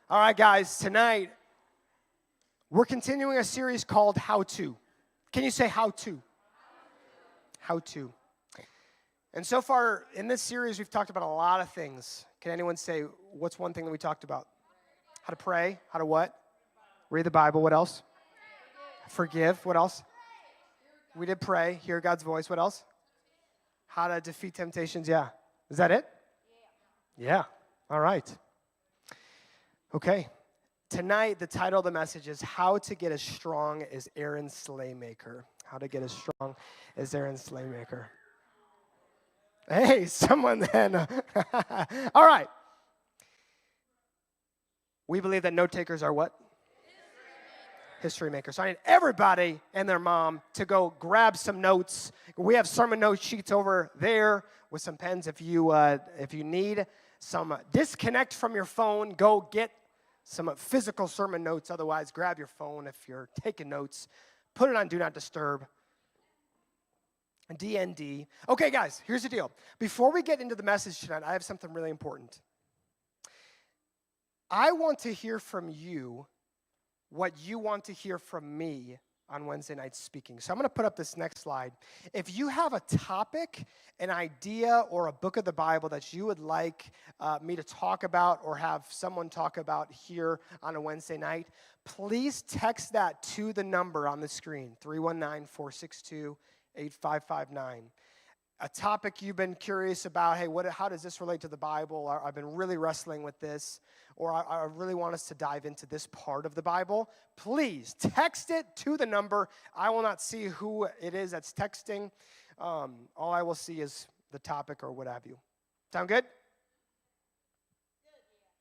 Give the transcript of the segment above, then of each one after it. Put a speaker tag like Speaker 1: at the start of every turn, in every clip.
Speaker 1: All right, guys, tonight we're continuing a series called How To. Can you say how to? How to. And so far in this series, we've talked about a lot of things. Can anyone say what's one thing that we talked about? How to pray. How to what? Read the Bible. What else? Forgive. What else? We did pray. Hear God's voice. What else? How to defeat temptations. Yeah. Is that it? Yeah. All right. Okay. Tonight, the title of the message is How to Get as Strong as Aaron's Slaymaker. How to get as strong as Aaron's Slaymaker. Hey, someone then. All right. We believe that note takers are what? History makers. So I need everybody and their mom to go grab some notes. We have sermon note sheets over there with some pens. If you need some disconnect from your phone, go get some physical sermon notes. Otherwise, grab your phone if you're taking notes. Put it on Do Not Disturb. DND. Okay, guys, here's the deal. Before we get into the message tonight, I have something really important. I want to hear from you what you want to hear from me on Wednesday night speaking. So I'm going to put up this next slide. If you have a topic, an idea, or a book of the Bible that you would like me to talk about or have someone talk about here on a Wednesday night, please text that to the number on the screen, 319-462-8559. A topic you've been curious about, hey, how does this relate to the Bible? Or I've been really wrestling with this, or I really want us to dive into this part of the Bible. Please text it to the number. I will not see who it is that's texting. All I will see is the topic or what have you. Sound good?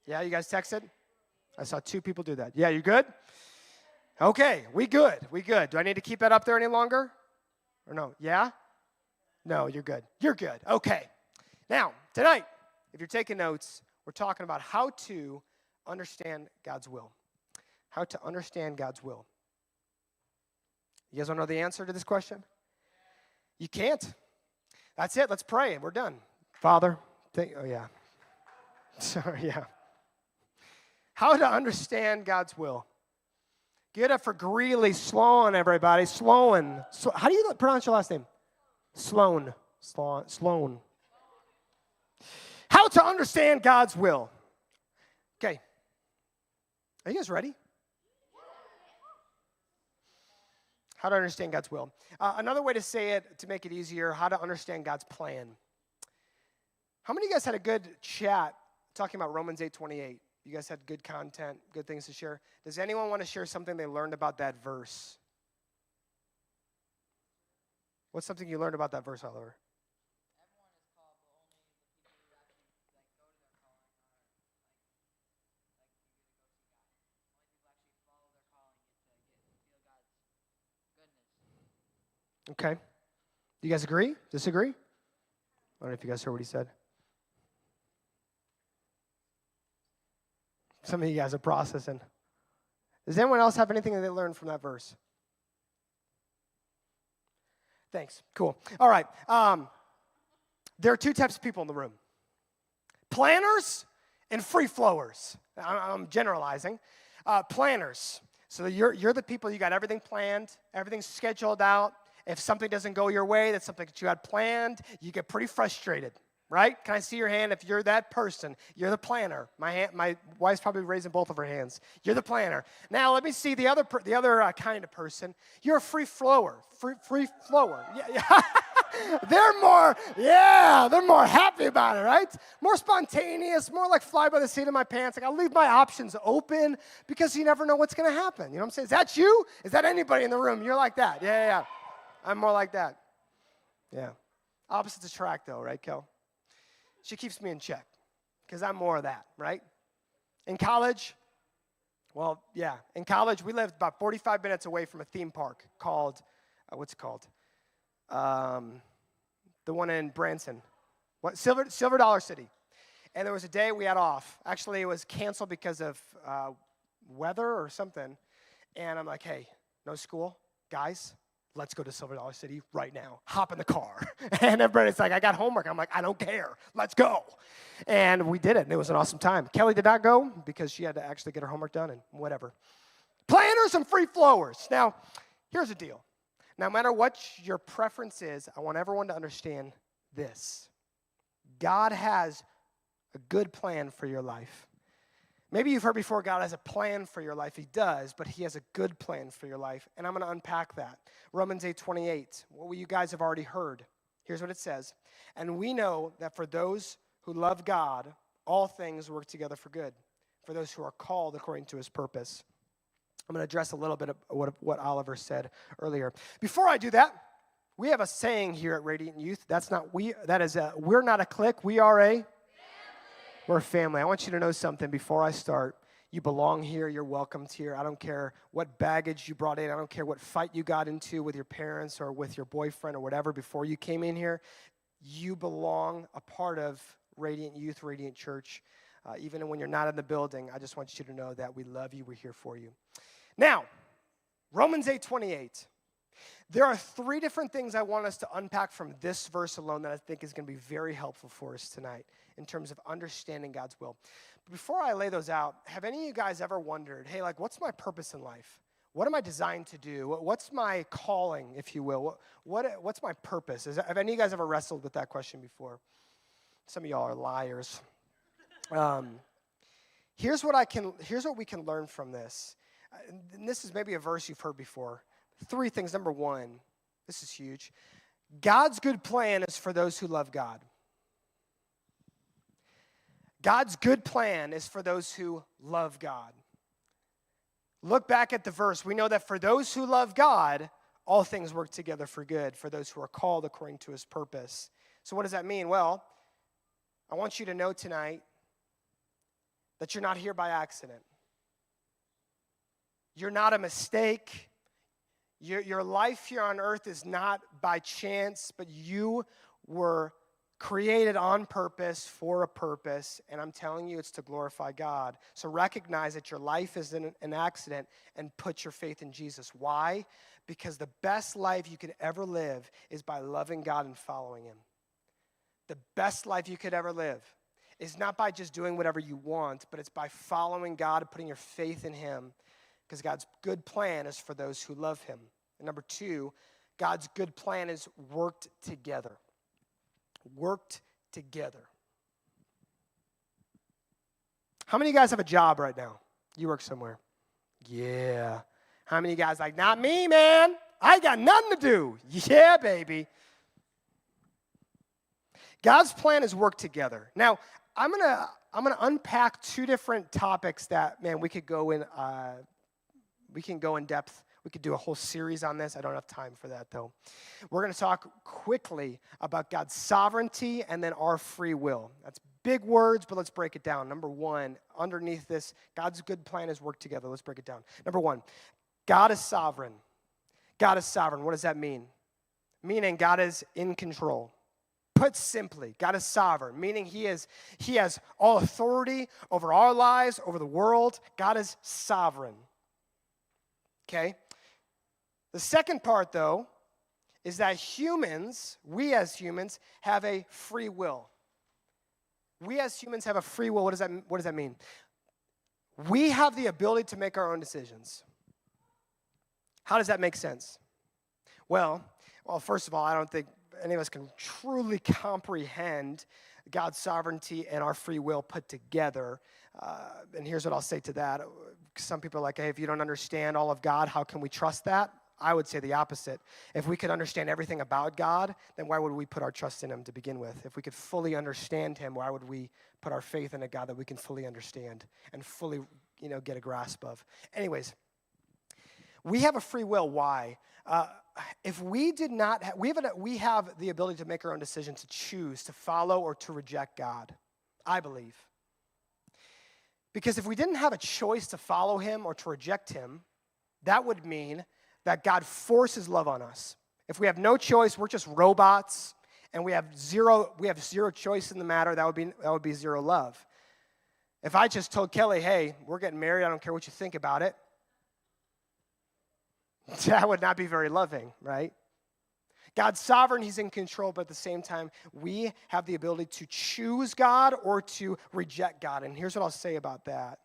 Speaker 1: Yeah, you guys texted? I saw 2 people do that. Yeah, you good? Okay, we good. Do I need to keep that up there any longer? Or no? Yeah? No, you're good. You're good. Okay. Now, tonight, if you're taking notes, we're talking about how to understand God's will. How to understand God's will. You guys want to know the answer to this question? You can't. That's it. Let's pray, and we're done. Father, Sorry, yeah. How to understand God's will. Get up for Greeley Sloan, everybody. Sloan. How do you pronounce your last name? Sloan. How to understand God's will. Okay. Are you guys ready? How to understand God's will. Another way to say it, to make it easier, how to understand God's plan. How many of you guys had a good chat talking about Romans 8:28? You guys had good content, good things to share. Does anyone want to share something they learned about that verse? What's something you learned about that verse, Oliver?
Speaker 2: Everyone is called, but only the people who actually go to their calling are you get to go see God. Only people actually follow their calling get to feel God's goodness.
Speaker 1: Okay. You guys agree? Disagree? I don't know if you guys heard what he said. Some of you guys are processing. Does anyone else have anything that they learned from that verse? Thanks. Cool. All right. There are 2 types of people in the room. Planners and free flowers. I'm generalizing. Planners. So you're the people, you got everything planned, everything's scheduled out. If something doesn't go your way, that's something that you had planned, you get pretty frustrated, right? Can I see your hand if you're that person? You're the planner. My wife's probably raising both of her hands. You're the planner. Now let me see the other kind of person. You're a free flower. Free flower. Yeah. They're more happy about it, right? More spontaneous, more like fly by the seat of my pants. Like I'll leave my options open because you never know what's going to happen. You know what I'm saying? Is that you? Is that anybody in the room? You're like that. Yeah. I'm more like that. Yeah. Opposites attract though, right, Kel? She keeps me in check because I'm more of that, right? In college, we lived about 45 minutes away from a theme park called, what's it called? The one in Branson. Silver Dollar City. And there was a day we had off. Actually, it was canceled because of weather or something. And I'm like, hey, no school. Guys, let's go to Silver Dollar City right now. Hop in the car. And everybody's like, I got homework. I'm like, I don't care. Let's go. And we did it, and it was an awesome time. Kelly did not go because she had to actually get her homework done and whatever. Planners and free flowers. Now, here's the deal. No matter what your preference is, I want everyone to understand this. God has a good plan for your life. Maybe you've heard before God has a plan for your life. He does, but he has a good plan for your life. And I'm going to unpack that. Romans 8:28, what you guys have already heard. Here's what it says. And we know that for those who love God, all things work together for good, for those who are called according to his purpose. I'm going to address a little bit of what Oliver said earlier. Before I do that, we have a saying here at Radiant Youth. We're not a clique. We are we're a family. I want you to know something before I start. You belong here. You're welcomed here. I don't care what baggage you brought in. I don't care what fight you got into with your parents or with your boyfriend or whatever before you came in here. You belong a part of Radiant Youth, Radiant Church. Even when you're not in the building, I just want you to know that we love you. We're here for you. Now, Romans 8:28. There are three different things I want us to unpack from this verse alone that I think is going to be very helpful for us tonight in terms of understanding God's will. But before I lay those out, have any of you guys ever wondered, hey, like, what's my purpose in life? What am I designed to do? What's my calling, if you will? What's my purpose? Have any of you guys ever wrestled with that question before? Some of y'all are liars. Here's what we can learn from this. And this is maybe a verse you've heard before. Three things. Number one, this is huge. God's good plan is for those who love God. God's good plan is for those who love God. Look back at the verse. We know that for those who love God, all things work together for good, for those who are called according to his purpose. So what does that mean? Well, I want you to know tonight that you're not here by accident. You're not a mistake. Your life here on earth is not by chance, but you were created on purpose for a purpose, and I'm telling you it's to glorify God. So recognize that your life isn't an accident and put your faith in Jesus. Why? Because the best life you could ever live is by loving God and following him. The best life you could ever live is not by just doing whatever you want, but it's by following God and putting your faith in him, because God's good plan is for those who love him. And number two, God's good plan is worked together. Worked together. How many of you guys have a job right now? You work somewhere. Yeah. How many of you guys like, not me, man. I got nothing to do. Yeah, baby. God's plan is work together. Now, I'm gonna unpack two different topics that, man, we can go in depth. We could do a whole series on this. I don't have time for that, though. We're going to talk quickly about God's sovereignty and then our free will. That's big words, but let's break it down. Number one, underneath this, God's good plan is work together. Let's break it down. Number one, God is sovereign. God is sovereign. What does that mean? Meaning God is in control. Put simply, God is sovereign, meaning he has all authority over our lives, over the world. God is sovereign. Okay? The second part, though, is that we as humans, have a free will. We as humans have a free will. What does that mean? We have the ability to make our own decisions. How does that make sense? Well, first of all, I don't think any of us can truly comprehend God's sovereignty and our free will put together. And here's what I'll say to that. Some people are like, hey, if you don't understand all of God, how can we trust that? I would say the opposite. If we could understand everything about God, then why would we put our trust in him to begin with? If we could fully understand him, why would we put our faith in a God that we can fully understand and fully, get a grasp of? Anyways, we have a free will. Why? If we did not, we have the ability to make our own decision to choose to follow or to reject God, I believe. Because if we didn't have a choice to follow him or to reject him, that would mean that God forces love on us. If we have no choice, we're just robots, and we have zero choice in the matter, that would be zero love. If I just told Kelly, hey, we're getting married, I don't care what you think about it, That would not be very loving, right? God's sovereign, he's in control, but at the same time, we have the ability to choose God or to reject God. And here's what I'll say about that.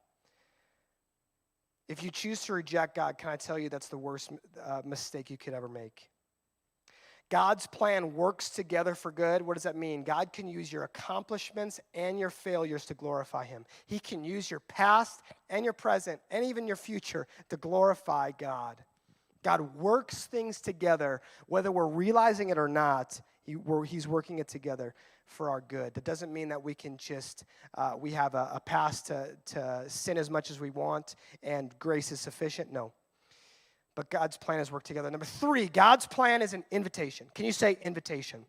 Speaker 1: If you choose to reject God, can I tell you that's the worst mistake you could ever make? God's plan works together for good. What does that mean? God can use your accomplishments and your failures to glorify him. He can use your past and your present and even your future to glorify God. God works things together, whether we're realizing it or not. He's working it together for our good. That doesn't mean that we can just, we have a pass to sin as much as we want and grace is sufficient. No. But God's plan is work together. Number 3, God's plan is an invitation. Can you say invitation?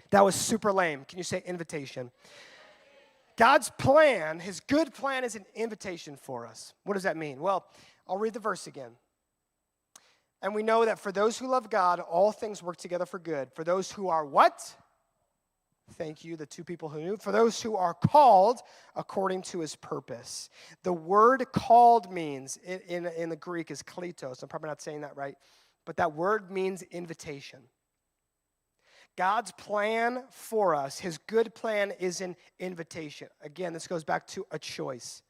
Speaker 1: That was super lame. Can you say invitation? God's plan, his good plan is an invitation for us. What does that mean? Well, I'll read the verse again. And we know that for those who love God, all things work together for good. For those who are what? Thank you, the 2 people who knew. For those who are called according to his purpose. The word called means, in the Greek, is kletos. I'm probably not saying that right. But that word means invitation. God's plan for us, his good plan, is an invitation. Again, this goes back to a choice.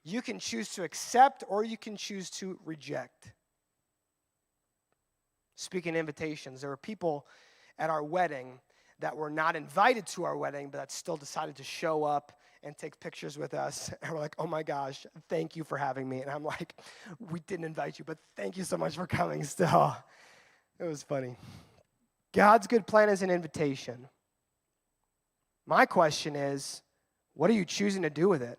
Speaker 1: You can choose to accept or you can choose to reject. Speaking of invitations, there were people at our wedding that were not invited to our wedding, but that still decided to show up and take pictures with us. And we're like, oh my gosh, thank you for having me. And I'm like, we didn't invite you, but thank you so much for coming still. It was funny. God's good plan is an invitation. My question is, what are you choosing to do with it?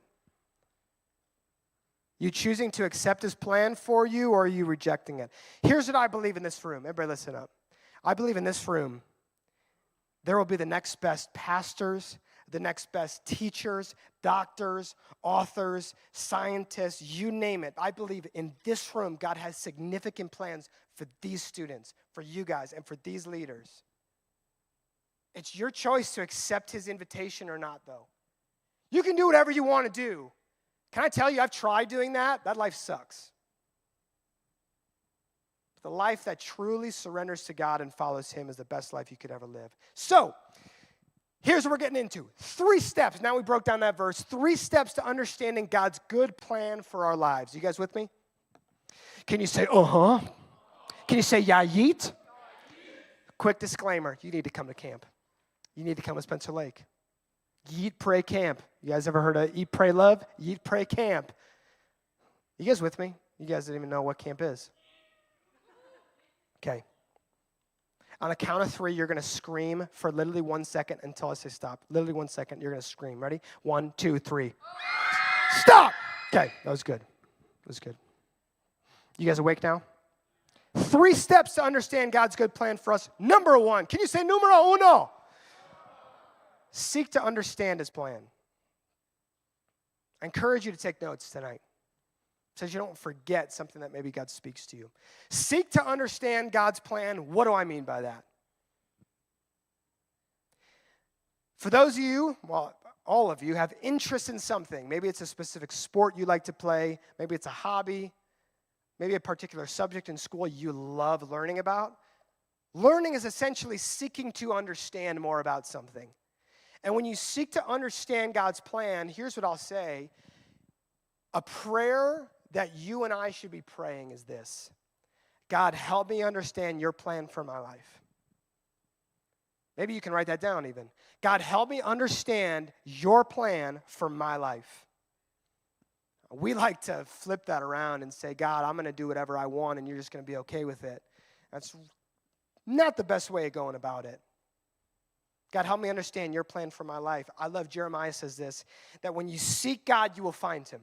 Speaker 1: You choosing to accept his plan for you, or are you rejecting it? Here's what I believe in this room. Everybody listen up. I believe in this room, there will be the next best pastors, the next best teachers, doctors, authors, scientists, you name it. I believe in this room, God has significant plans for these students, for you guys, and for these leaders. It's your choice to accept his invitation or not, though. You can do whatever you want to do. Can I tell you, I've tried doing that. That life sucks. The life that truly surrenders to God and follows him is the best life you could ever live. So, here's what we're getting into. 3 steps. Now we broke down that verse. 3 steps to understanding God's good plan for our lives. You guys with me? Can you say, uh-huh? Can you say, yeah, yeet? Quick disclaimer. You need to come to camp. You need to come to Spencer Lake. Yeet, pray, camp. You guys ever heard of Eat, Pray, Love? Yeet, pray, camp. You guys with me? You guys didn't even know what camp is. Okay. On a count of 3, you're going to scream for literally 1 second until I say stop. Literally 1 second, you're going to scream. Ready? 1, 2, 3. Stop! Okay, that was good. That was good. You guys awake now? 3 steps to understand God's good plan for us. Number 1. Can you say numero uno? Seek to understand his plan. I encourage you to take notes tonight so you don't forget something that maybe God speaks to you. Seek to understand God's plan. What do I mean by that? For those of you, well, all of you have interest in something. Maybe it's a specific sport you like to play. Maybe it's a hobby. Maybe a particular subject in school you love learning about. Learning is essentially seeking to understand more about something. And when you seek to understand God's plan, here's what I'll say. A prayer that you and I should be praying is this. God, help me understand your plan for my life. Maybe you can write that down even. God, help me understand your plan for my life. We like to flip that around and say, God, I'm going to do whatever I want and you're just going to be okay with it. That's not the best way of going about it. God, help me understand your plan for my life. I love Jeremiah says this, that when you seek God, you will find him.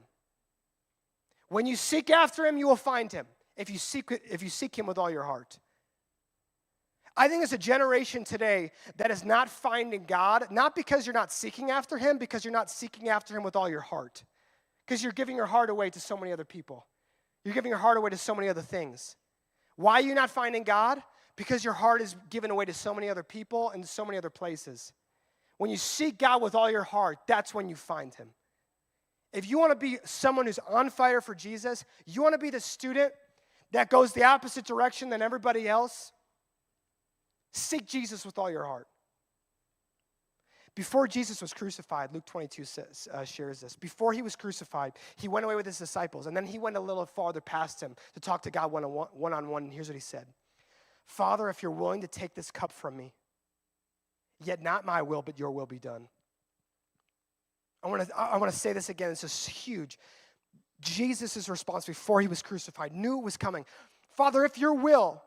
Speaker 1: When you seek after him, you will find him, if you seek him with all your heart. I think it's a generation today that is not finding God, not because you're not seeking after him, because you're not seeking after him with all your heart. Because you're giving your heart away to so many other people. You're giving your heart away to so many other things. Why are you not finding God? Because your heart is given away to so many other people and so many other places. When you seek God with all your heart, that's when you find him. If you want to be someone who's on fire for Jesus, you want to be the student that goes the opposite direction than everybody else, seek Jesus with all your heart. Before Jesus was crucified, Luke 22 shares this. Before he was crucified, he went away with his disciples, and then he went a little farther past him to talk to God one-on-one, and here's what he said. Father, if you're willing to take this cup from me, yet not my will, but your will be done. I want to say this again. This is huge. Jesus' response before he was crucified, knew it was coming. Father, if you're willing,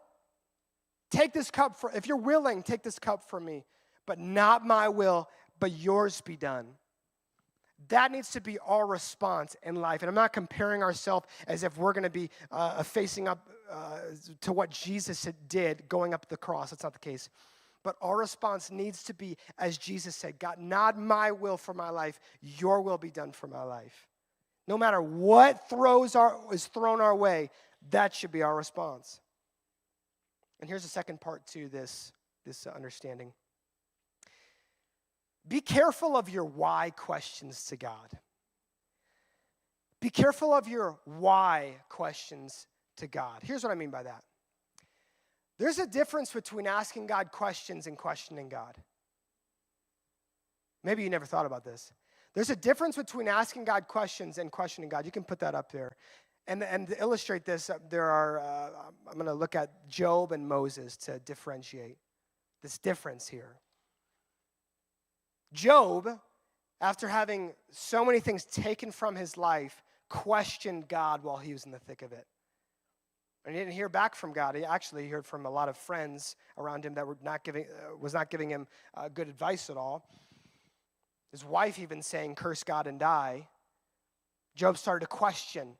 Speaker 1: take this cup from me, but not my will, but yours be done. That needs to be our response in life. And I'm not comparing ourselves as if we're going to be facing up to what Jesus did going up the cross. That's not the case. But our response needs to be, as Jesus said, God, not my will for my life, your will be done for my life. No matter what is thrown our way, that should be our response. And here's the second part to this understanding. Be careful of your why questions to God. Be careful of your why questions to God. Here's what I mean by that. There's a difference between asking God questions and questioning God. Maybe you never thought about this. There's a difference between asking God questions and questioning God. You can put that up there. And to illustrate this, I'm going to look at Job and Moses to differentiate this difference here. Job, after having so many things taken from his life, questioned God while he was in the thick of it. And he didn't hear back from God. He actually heard from a lot of friends around him that was not giving him good advice at all. His wife even saying, curse God and die. Job started to question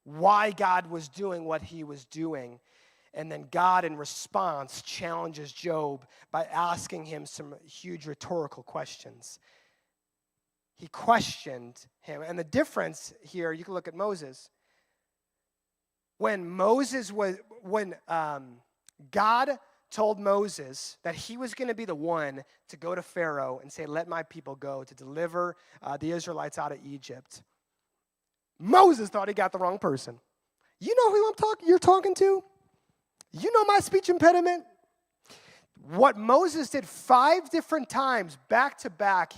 Speaker 1: why God was doing what he was doing. And then God, in response, challenges Job by asking him some huge rhetorical questions. He questioned him. And the difference here, you can look at Moses. When God told Moses that he was going to be the one to go to Pharaoh and say, let my people go, to deliver the Israelites out of Egypt, Moses thought he got the wrong person. You know who you're talking to? You know my speech impediment? What Moses did 5 different times back to back,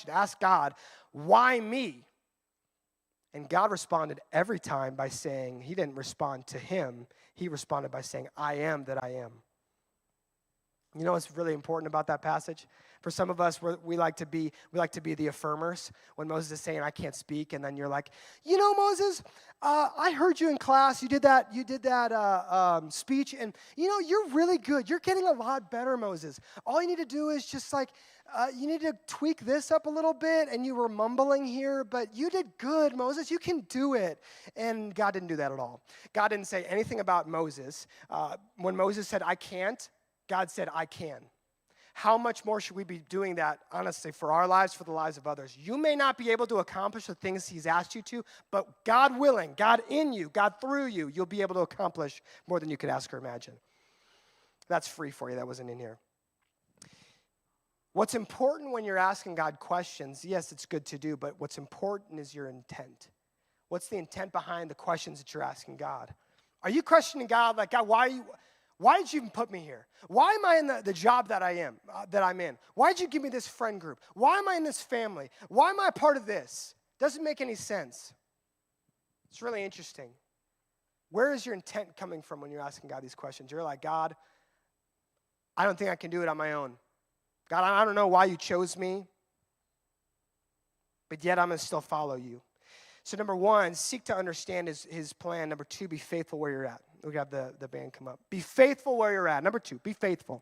Speaker 1: asked God, why me? And God responded every time by saying, he didn't respond to him, he responded by saying, I am that I am. You know what's really important about that passage? For some of us, we like to be the affirmers. When Moses is saying, I can't speak, and then you're like, you know, Moses, I heard you in class. You did that speech, and you know, you're really good. You're getting a lot better, Moses. All you need to do is just you need to tweak this up a little bit, and you were mumbling here, but you did good, Moses. You can do it. And God didn't do that at all. God didn't say anything about Moses. When Moses said, I can't, God said, I can. How much more should we be doing that, honestly, for our lives, for the lives of others? You may not be able to accomplish the things he's asked you to, but God willing, God in you, God through you, you'll be able to accomplish more than you could ask or imagine. That's free for you. That wasn't in here. What's important when you're asking God questions, yes, it's good to do, but what's important is your intent. What's the intent behind the questions that you're asking God? Are you questioning God like, God, why did you even put me here? Why am I in the job that I'm in? Why did you give me this friend group? Why am I in this family? Why am I a part of this? Doesn't make any sense. It's really interesting. Where is your intent coming from when you're asking God these questions? You're like, God, I don't think I can do it on my own. God, I don't know why you chose me, but yet I'm going to still follow you. So number 1, seek to understand his plan. Number 2, be faithful where you're at. We have the band come up. Be faithful where you're at. Number 2, be faithful.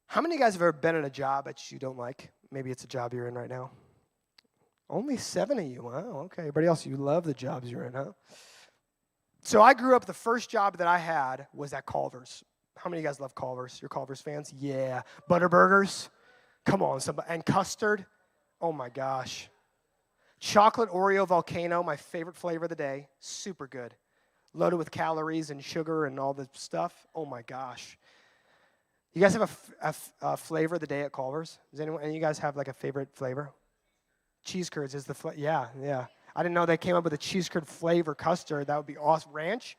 Speaker 1: How many of you guys have ever been in a job that you don't like? Maybe it's a job you're in right now. Only 7 of you. Wow, okay. Everybody else, you love the jobs you're in, huh? So I grew up, the first job that I had was at Culver's. How many of you guys love Culver's? You're Culver's fans? Yeah. Butterburgers? Come on, somebody. And custard? Oh my gosh. Chocolate Oreo Volcano, my favorite flavor of the day. Super good. Loaded with calories and sugar and all the stuff. Oh my gosh. You guys have a flavor of the day at Culver's? Does any of you guys have like a favorite flavor? Cheese curds is the yeah. I didn't know they came up with a cheese curd flavor custard. That would be awesome. Ranch?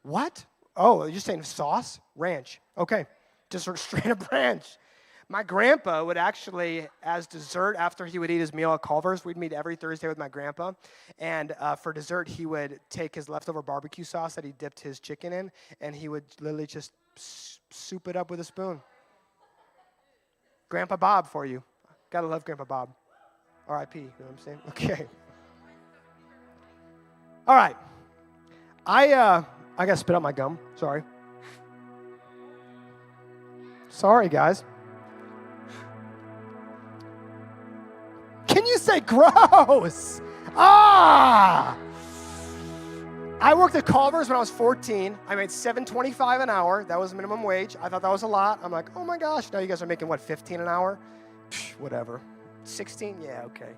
Speaker 1: What? Oh, you're saying sauce? Ranch. Okay. Just sort of straight up ranch. My grandpa would actually, as dessert, after he would eat his meal at Culver's, we'd meet every Thursday with my grandpa. And for dessert, he would take his leftover barbecue sauce that he dipped his chicken in, and he would literally just soup it up with a spoon. Grandpa Bob for you. Gotta love Grandpa Bob. R.I.P., you know what I'm saying? Okay. All right. I gotta spit out my gum. Sorry. Sorry, guys. Can you say gross? Ah! I worked at Culver's when I was 14. I made $7.25 an hour. That was minimum wage. I thought that was a lot. I'm like, oh my gosh. Now you guys are making, what, 15 an hour? Whatever. 16? Yeah, okay.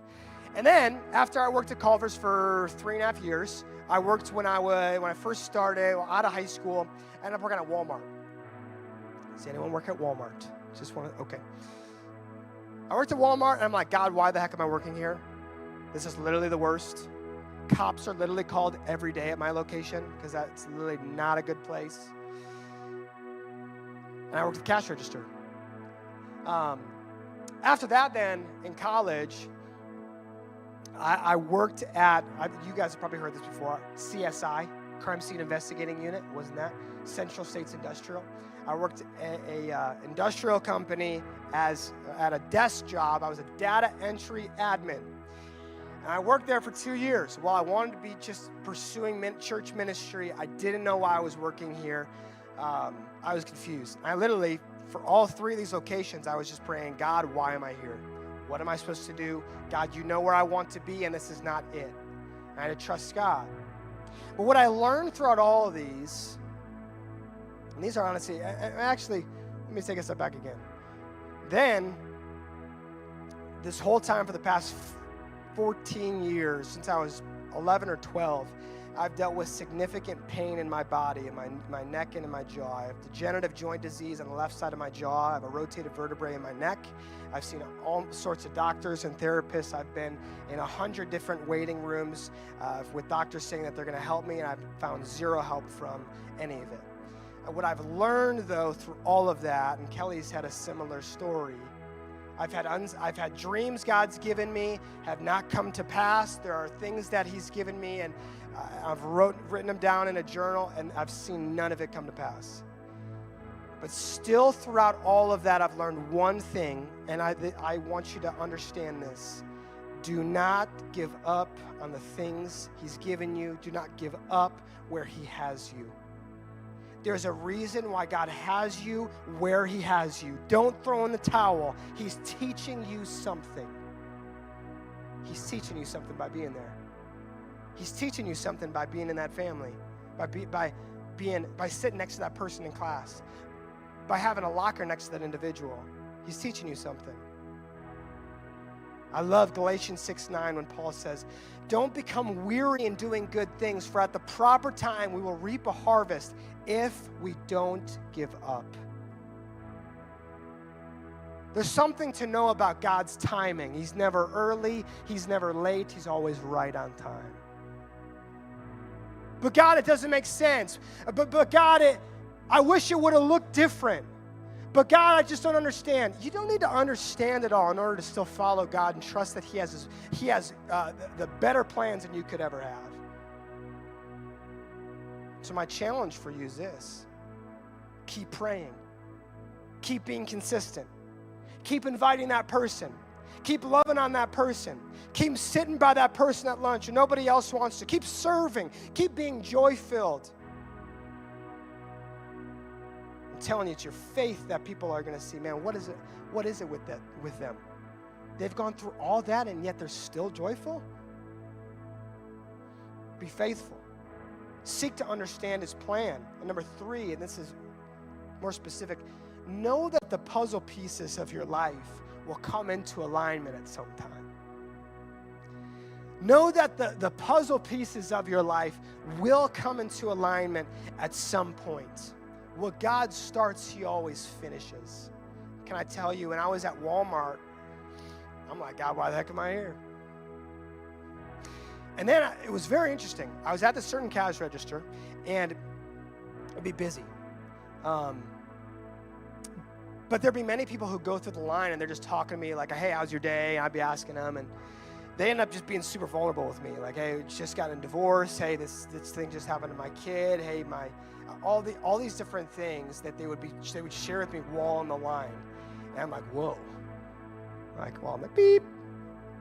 Speaker 1: And then after I worked at Culver's for 3.5 years, I worked when I first started out of high school. I ended up working at Walmart. Does anyone work at Walmart? Just want to, okay. I worked at Walmart, and I'm like, God, why the heck am I working here? This is literally the worst. Cops are literally called every day at my location because that's literally not a good place. And I worked at the cash register. After that, then, in college, I worked at, you guys have probably heard this before, CSI, Crime Scene Investigating Unit, wasn't that? Central States Industrial. I worked at a industrial company at a desk job. I was a data entry admin. And I worked there for 2 years. While I wanted to be just pursuing church ministry, I didn't know why I was working here. I was confused. I literally, for all 3 of these locations, I was just praying, God, why am I here? What am I supposed to do? God, you know where I want to be, and this is not it. And I had to trust God. But what I learned throughout all of these, and these are honestly, actually, let me take a step back again. Then, this whole time for the past 14 years, since I was 11 or 12, I've dealt with significant pain in my body, in my neck and in my jaw. I have degenerative joint disease on the left side of my jaw. I have a rotated vertebrae in my neck. I've seen all sorts of doctors and therapists. I've been in 100 different waiting rooms with doctors saying that they're going to help me, and I've found zero help from any of it. What I've learned, though, through all of that, and Kelly's had a similar story, I've had dreams God's given me, have not come to pass. There are things that He's given me, and I've written them down in a journal, and I've seen none of it come to pass. But still, throughout all of that, I've learned one thing, and I want you to understand this. Do not give up on the things He's given you. Do not give up where He has you. There's a reason why God has you where He has you. Don't throw in the towel. He's teaching you something. He's teaching you something by being there. He's teaching you something by being in that family, by sitting next to that person in class, by having a locker next to that individual. He's teaching you something. I love Galatians 6:9 when Paul says, don't become weary in doing good things, for at the proper time we will reap a harvest if we don't give up. There's something to know about God's timing. He's never early, He's never late, He's always right on time. But God, it doesn't make sense. But God, I wish it would have looked different. But God, I just don't understand. You don't need to understand it all in order to still follow God and trust that He has the better plans than you could ever have. So my challenge for you is this. Keep praying. Keep being consistent. Keep inviting that person. Keep loving on that person. Keep sitting by that person at lunch and nobody else wants to. Keep serving. Keep being joy-filled. I'm telling you, it's your faith that people are going to see. Man, what is it with them? They've gone through all that and yet they're still joyful? Be faithful. Seek to understand His plan. And number 3, and this is more specific, know that the puzzle pieces of your life will come into alignment at some time. Know that the puzzle pieces of your life will come into alignment at some point. What God starts, He always finishes. Can I tell you, when I was at Walmart, I'm like, God, why the heck am I here? And then it was very interesting. I was at this certain cash register, and it'd be busy. But there'd be many people who go through the line, and they're just talking to me like, hey, how's your day? And I'd be asking them, and they end up just being super vulnerable with me. Like, hey, we just got a divorce. Hey, this thing just happened to my kid. Hey, all these different things that they would share with me while on the line. And I'm like, whoa. I'm like, beep,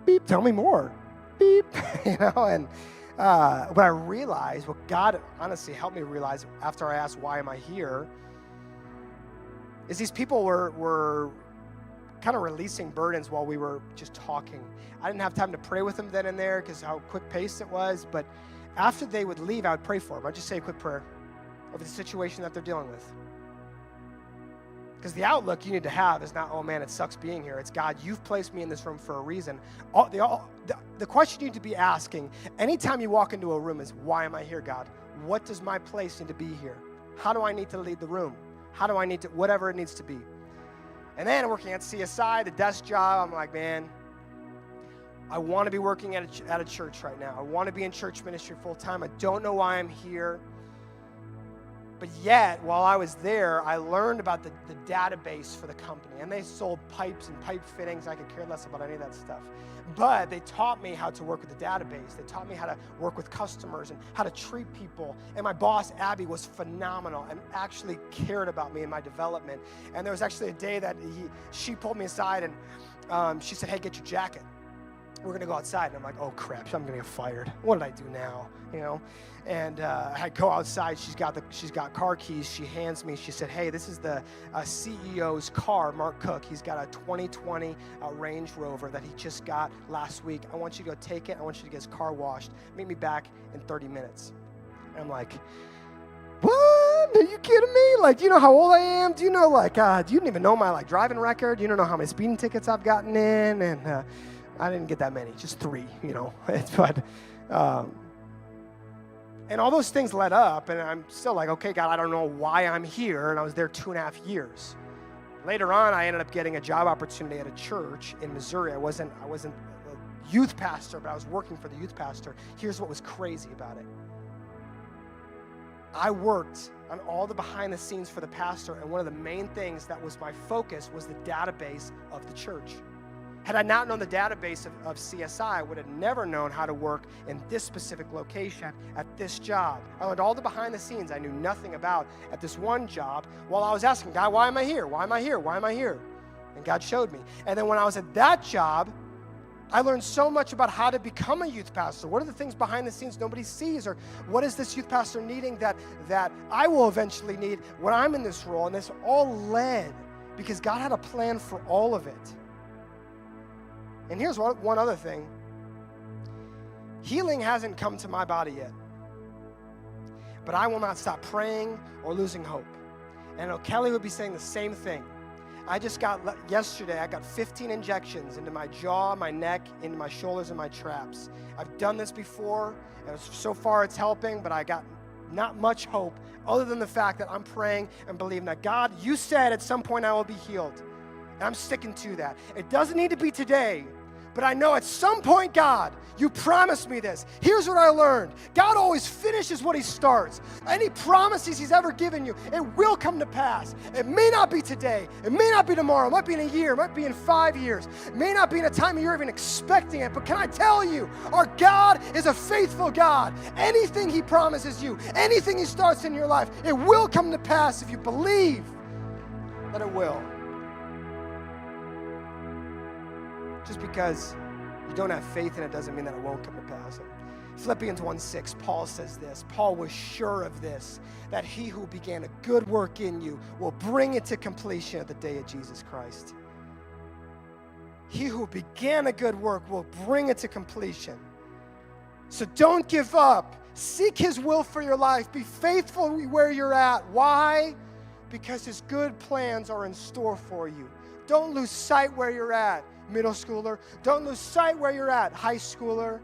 Speaker 1: beep, tell me more. Beep, and what I realized, what God honestly helped me realize after I asked, why am I here, is these people were kind of releasing burdens while we were just talking. I didn't have time to pray with them then and there because how quick-paced it was, but after they would leave, I would pray for them. I'd just say a quick prayer over the situation that they're dealing with. Because the outlook you need to have is not, oh man, it sucks being here. It's, God, you've placed me in this room for a reason. The question you need to be asking anytime you walk into a room is, why am I here, God? What does my place need to be here? How do I need to lead the room? How do I need to, whatever it needs to be. And then working at CSI, the desk job, I'm like, man, I want to be working at a church right now. I want to be in church ministry full time. I don't know why I'm here. But yet, while I was there, I learned about the database for the company. And they sold pipes and pipe fittings. I could care less about any of that stuff. But they taught me how to work with the database. They taught me how to work with customers and how to treat people. And my boss, Abby, was phenomenal and actually cared about me and my development. And there was actually a day that she pulled me aside and she said, hey, get your jacket. We're going to go outside. And I'm like, oh, crap, I'm going to get fired. What did I do now? And I go outside. She's got car keys. She hands me. She said, hey, this is the CEO's car, Mark Cook. He's got a 2020 Range Rover that he just got last week. I want you to go take it. I want you to get his car washed. Meet me back in 30 minutes. And I'm like, what? Are you kidding me? Like, do you know how old I am? Do you know, do you don't even know my, driving record? You don't know how many speeding tickets I've gotten in? And I didn't get that many, just 3, But, and all those things led up, and I'm still like, okay, God, I don't know why I'm here, and I was there 2.5 years. Later on, I ended up getting a job opportunity at a church in Missouri. I wasn't a youth pastor, but I was working for the youth pastor. Here's what was crazy about it. I worked on all the behind the scenes for the pastor, and one of the main things that was my focus was the database of the church. Had I not known the database of CSI, I would have never known how to work in this specific location at this job. I learned all the behind the scenes I knew nothing about at this one job while I was asking, God, why am I here? Why am I here? Why am I here? And God showed me. And then when I was at that job, I learned so much about how to become a youth pastor. What are the things behind the scenes nobody sees? Or what is this youth pastor needing that I will eventually need when I'm in this role? And this all led because God had a plan for all of it. And here's one other thing. Healing hasn't come to my body yet. But I will not stop praying or losing hope. And I know Kelly would be saying the same thing. Yesterday, I got 15 injections into my jaw, my neck, into my shoulders, and my traps. I've done this before, and so far it's helping, but I got not much hope other than the fact that I'm praying and believing that, God, you said at some point I will be healed. And I'm sticking to that. It doesn't need to be today, but I know at some point, God, you promised me this. Here's what I learned. God always finishes what he starts. Any promises he's ever given you, it will come to pass. It may not be today. It may not be tomorrow. It might be in a year. It might be in 5 years. It may not be in a time you're even expecting it. But can I tell you, our God is a faithful God. Anything he promises you, anything he starts in your life, it will come to pass if you believe that it will. Just because you don't have faith in it doesn't mean that it won't come to pass. Philippians 1:6, Paul says this. Paul was sure of this, that he who began a good work in you will bring it to completion at the day of Jesus Christ. He who began a good work will bring it to completion. So don't give up. Seek his will for your life. Be faithful where you're at. Why? Because his good plans are in store for you. Don't lose sight where you're at, middle schooler. Don't lose sight where you're at, high schooler.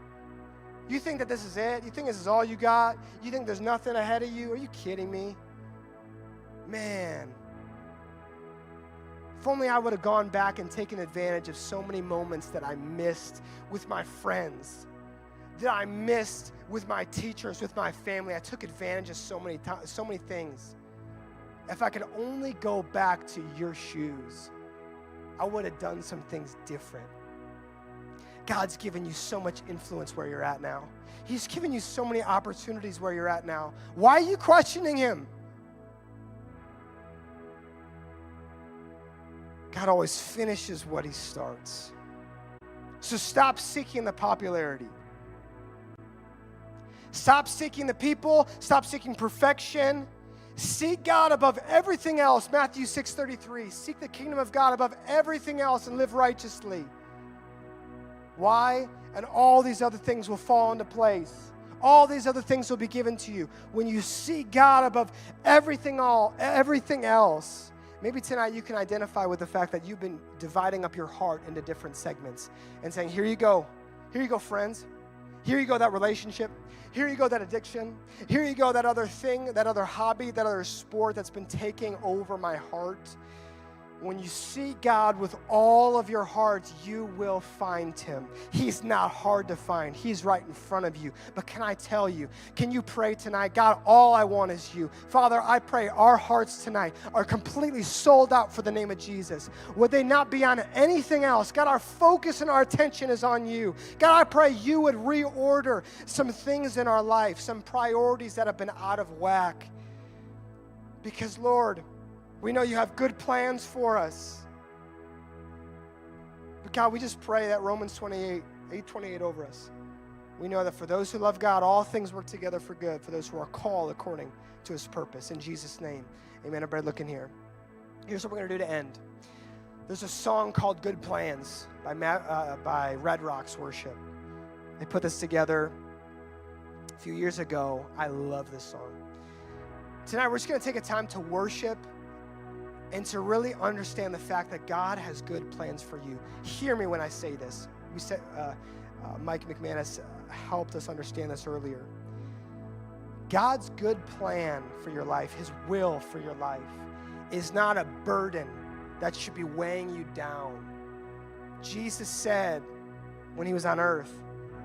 Speaker 1: You think that this is it? You think this is all you got? You think there's nothing ahead of you? Are you kidding me? Man. If only I would have gone back and taken advantage of so many moments that I missed with my friends. that I missed with my teachers, with my family. I took advantage of so many things. If I could only go back to your shoes, I would have done some things different. God's given you so much influence where you're at now. He's given you so many opportunities where you're at now. Why are you questioning him? God always finishes what he starts. So stop seeking the popularity. Stop seeking the people. Stop seeking perfection. Seek God above everything else. Matthew 6:33. Seek the kingdom of God above everything else and live righteously. Why? And all these other things will fall into place. All these other things will be given to you. When you seek God above everything else, maybe tonight you can identify with the fact that you've been dividing up your heart into different segments and saying, here you go, friends. Here you go, that relationship. Here you go, that addiction. Here you go, that other thing, that other hobby, that other sport that's been taking over my heart. When you seek God with all of your heart, you will find him. He's not hard to find. He's right in front of you. But can I tell you, can you pray tonight? God, all I want is you. Father, I pray our hearts tonight are completely sold out for the name of Jesus. Would they not be on anything else? God, our focus and our attention is on you. God, I pray you would reorder some things in our life, some priorities that have been out of whack. Because, Lord, we know you have good plans for us. But God, we just pray that Romans 8:28 over us. We know that for those who love God, all things work together for good, for those who are called according to his purpose. In Jesus' name, amen. Everybody look in here. Here's what we're going to do to end. There's a song called Good Plans by Red Rocks Worship. They put this together a few years ago. I love this song. Tonight, we're just going to take a time to worship and to really understand the fact that God has good plans for you. Hear me when I say this. We said, Mike McManus helped us understand this earlier. God's good plan for your life, his will for your life, is not a burden that should be weighing you down. Jesus said when he was on earth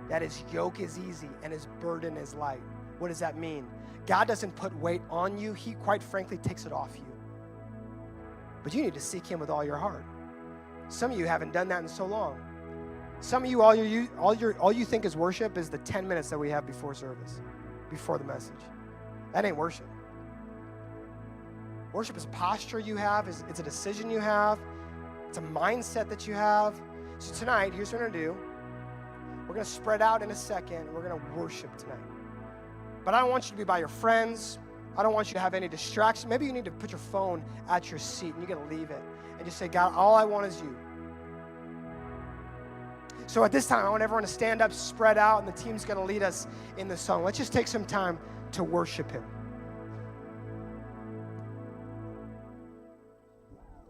Speaker 1: that his yoke is easy and his burden is light. What does that mean? God doesn't put weight on you. He, quite frankly, takes it off you. But you need to seek him with all your heart. Some of you haven't done that in so long. Some of you, all you think is worship is the 10 minutes that we have before service, before the message. That ain't worship. Worship is a posture you have. It's a decision you have. It's a mindset that you have. So tonight, here's what we're going to do. We're going to spread out in a second, and we're going to worship tonight. But I don't want you to be by your friends. I don't want you to have any distraction. Maybe you need to put your phone at your seat and you're going to leave it and just say, God, all I want is you. So at this time, I want everyone to stand up, spread out, and the team's going to lead us in the song. Let's just take some time to worship him.